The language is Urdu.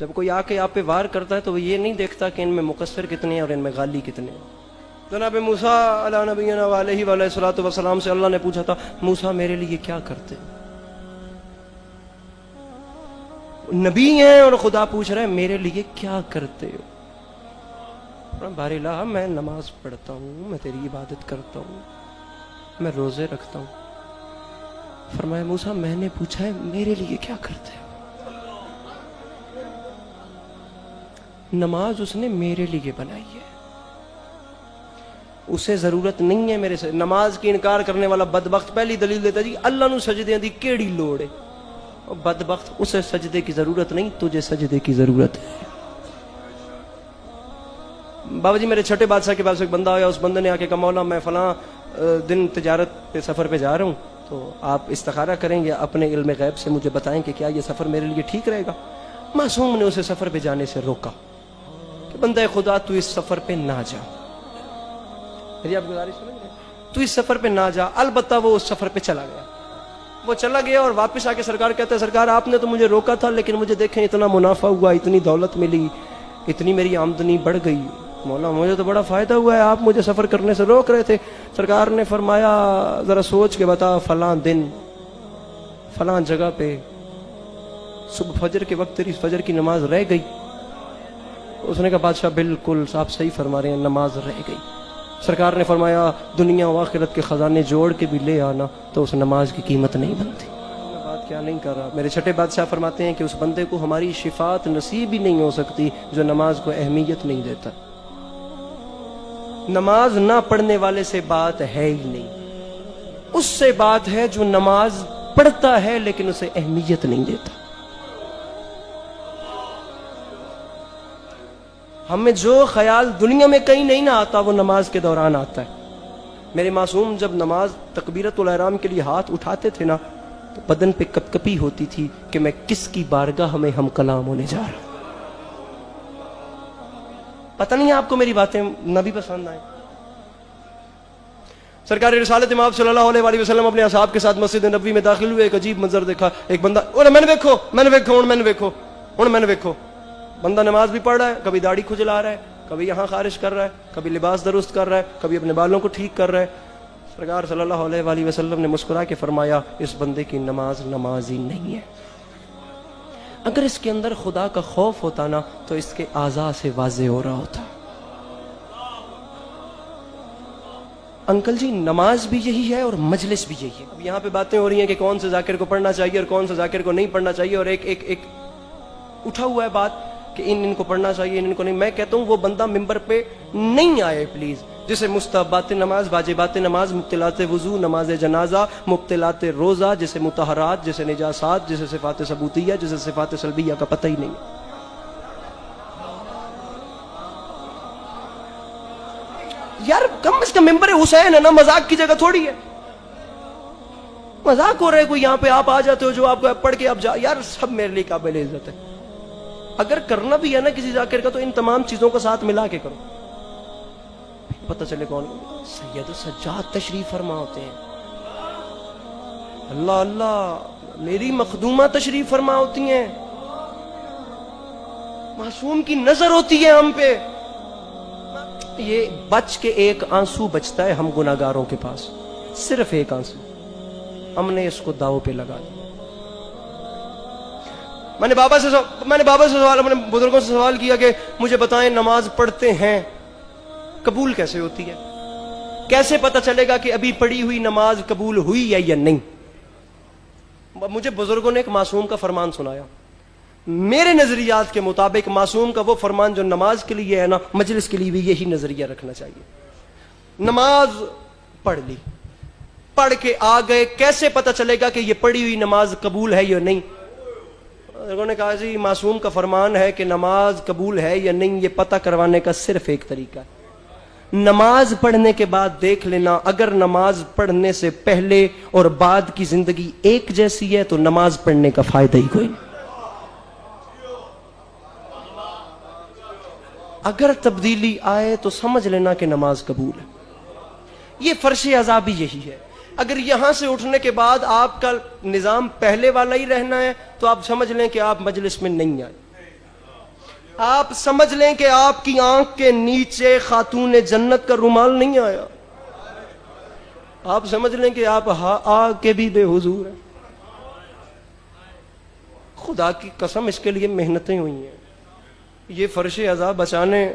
جب کوئی آ کے آپ پہ وار کرتا ہے تو وہ یہ نہیں دیکھتا کہ ان میں مقصر کتنے ہیں اور ان میں غالی کتنے ہیں. جناب موسیٰ علیہ نبینا علیہ الصلوۃ والسلام سے اللہ نے پوچھا تھا موسیٰ میرے لیے کیا کرتے؟ نبی ہیں اور خدا پوچھ رہے ہیں میرے لیے کیا کرتے ہو؟ باری اللہ میں نماز پڑھتا ہوں، میں تیری عبادت کرتا ہوں، میں روزے رکھتا ہوں. فرمایا موسیٰ میں نے پوچھا ہے میرے لیے کیا کرتے ہو؟ نماز اس نے میرے لیے بنائی ہے، اسے ضرورت نہیں ہے میرے سے. نماز کی انکار کرنے والا بدبخت پہلی دلیل دیتا جی اللہ نو سجدے دی کیڑی لوڑ ہے. بدبخت اسے سجدے کی ضرورت نہیں، تجھے سجدے کی ضرورت ہے. بابا جی میرے چھٹے بادشاہ کے پاس ایک بندہ آیا، اس بندے نے آ کے کہا مولا میں فلاں دن تجارت پہ سفر پہ جا رہا ہوں، تو آپ استخارہ کریں یا اپنے علم غیب سے مجھے بتائیں کہ کیا یہ سفر میرے لیے ٹھیک رہے گا. معصوم نے اسے سفر پہ جانے سے روکا کہ بندہ خدا تو اس سفر پہ نہ جا. میری آپ گزارش سمجھ رہے ہیں؟ تو اس سفر پہ نہ جا. البتہ وہ اس سفر پہ چلا گیا. وہ چلا گیا اور واپس آ کے سرکار کہتا ہے سرکار آپ نے تو مجھے روکا تھا لیکن مجھے دیکھیں اتنا منافع ہوا، اتنی دولت ملی، اتنی میری آمدنی بڑھ گئی. مولا مجھے تو بڑا فائدہ ہوا ہے، آپ مجھے سفر کرنے سے روک رہے تھے. سرکار نے فرمایا ذرا سوچ کے بتا فلاں دن فلاں جگہ پہ صبح فجر کے وقت تیری فجر کی نماز رہ گئی؟ اس نے کہا بادشاہ بالکل آپ صحیح فرما رہے ہیں، نماز رہ گئی. سرکار نے فرمایا دنیا و آخرت کے خزانے جوڑ کے بھی لے آنا تو اس نماز کی قیمت نہیں بنتی. میں بات کیا نہیں کر رہا. میرے چھٹے بادشاہ فرماتے ہیں کہ اس بندے کو ہماری شفاعت نصیب ہی نہیں ہو سکتی جو نماز کو اہمیت نہیں دیتا. نماز نہ پڑھنے والے سے بات ہے ہی نہیں، اس سے بات ہے جو نماز پڑھتا ہے لیکن اسے اہمیت نہیں دیتا. ہمیں جو خیال دنیا میں کہیں نہیں نہ آتا وہ نماز کے دوران آتا ہے. میرے معصوم جب نماز تکبیرت الاحرام کے لیے ہاتھ اٹھاتے تھے نا تو بدن پہ کپ کپی ہوتی تھی کہ میں کس کی بارگاہ میں ہم کلام ہونے جا رہا ہوں. پتہ نہیں آپ کو میری باتیں نہ بھی پسند آئیں. سرکار رسالت مآب صلی اللہ علیہ وسلم اپنے اصحاب کے ساتھ مسجد نبوی میں داخل ہوئے. ایک عجیب منظر دیکھا. ایک بندہ میں نے دیکھو بندہ نماز بھی پڑھ رہا ہے، کبھی داڑھی کھجلا رہا ہے، کبھی یہاں خارش کر رہا ہے، کبھی لباس درست کر رہا ہے، کبھی اپنے بالوں کو ٹھیک کر رہا ہے. سرکار صلی اللہ علیہ وسلم نے مسکرا کے فرمایا اس بندے کی نماز نماز ہی نہیں ہے. اگر اس کے اندر خدا کا خوف ہوتا نا تو اس کے اعضاء سے واضح ہو رہا ہوتا. انکل جی نماز بھی یہی ہے اور مجلس بھی یہی ہے. اب یہاں پہ باتیں ہو رہی ہیں کہ کون سے ذاکر کو پڑھنا چاہیے اور کون سے ذاکر کو نہیں پڑھنا چاہیے، اور ایک اٹھا ہوا ہے بات کہ ان کو پڑھنا چاہیے ان کو نہیں. میں کہتا ہوں وہ بندہ ممبر پہ نہیں آئے پلیز جسے مستحبات نماز، واجبات نماز، مبطلات وضو، نماز جنازہ، مبطلات روزہ، جسے مطہرات، جسے نجاسات، جسے صفات ثبوتیہ، جسے صفات سلبیہ کا پتہ ہی نہیں. یار کم از کم ممبر حسین ہے نا، مذاق کی جگہ تھوڑی ہے. مذاق ہو رہا ہے کوئی یہاں پہ آپ آ جاتے ہو جو آپ کو پڑھ کے آپ جا. یار سب میرے لیے قابل عزت ہے. اگر کرنا بھی ہے نا کسی ذاکر کا تو ان تمام چیزوں کا ساتھ ملا کے کرو، پتہ چلے کون. سید سجاد تشریف فرما ہوتے ہیں. اللہ اللہ میری مخدومہ تشریف فرما ہوتی ہیں. معصوم کی نظر ہوتی ہے ہم پہ. یہ بچ کے ایک آنسو بچتا ہے ہم گناہگاروں کے پاس، صرف ایک آنسو. ہم نے اس کو داؤ پہ لگا دیا. میں نے بابا سے سوال، اپنے بزرگوں سے سوال کیا کہ مجھے بتائیں نماز پڑھتے ہیں قبول کیسے ہوتی ہے؟ کیسے پتہ چلے گا کہ ابھی پڑھی ہوئی نماز قبول ہوئی ہے یا نہیں؟ مجھے بزرگوں نے ایک معصوم کا فرمان سنایا. میرے نظریات کے مطابق معصوم کا وہ فرمان جو نماز کے لیے ہے نا، مجلس کے لیے بھی یہی نظریہ رکھنا چاہیے. نماز پڑھ لی، پڑھ کے آ گئے، کیسے پتہ چلے گا کہ یہ پڑھی ہوئی نماز قبول ہے یا نہیں؟ انہوں نے کہا جی معصوم کا فرمان ہے کہ نماز قبول ہے یا نہیں یہ پتہ کروانے کا صرف ایک طریقہ ہے. نماز پڑھنے کے بعد دیکھ لینا، اگر نماز پڑھنے سے پہلے اور بعد کی زندگی ایک جیسی ہے تو نماز پڑھنے کا فائدہ ہی کوئی نہیں. اگر تبدیلی آئے تو سمجھ لینا کہ نماز قبول ہے. یہ فرش عذاب بھی یہی ہے. اگر یہاں سے اٹھنے کے بعد آپ کا نظام پہلے والا ہی رہنا ہے تو آپ سمجھ لیں کہ آپ مجلس میں نہیں آئے. آپ سمجھ لیں کہ آپ کی آنکھ کے نیچے خاتون جنت کا رومال نہیں آیا. آپ سمجھ لیں کہ آپ آ کے بھی بے حضور ہیں. خدا کی قسم اس کے لیے محنتیں ہوئی ہیں. یہ فرش عذاب بچانے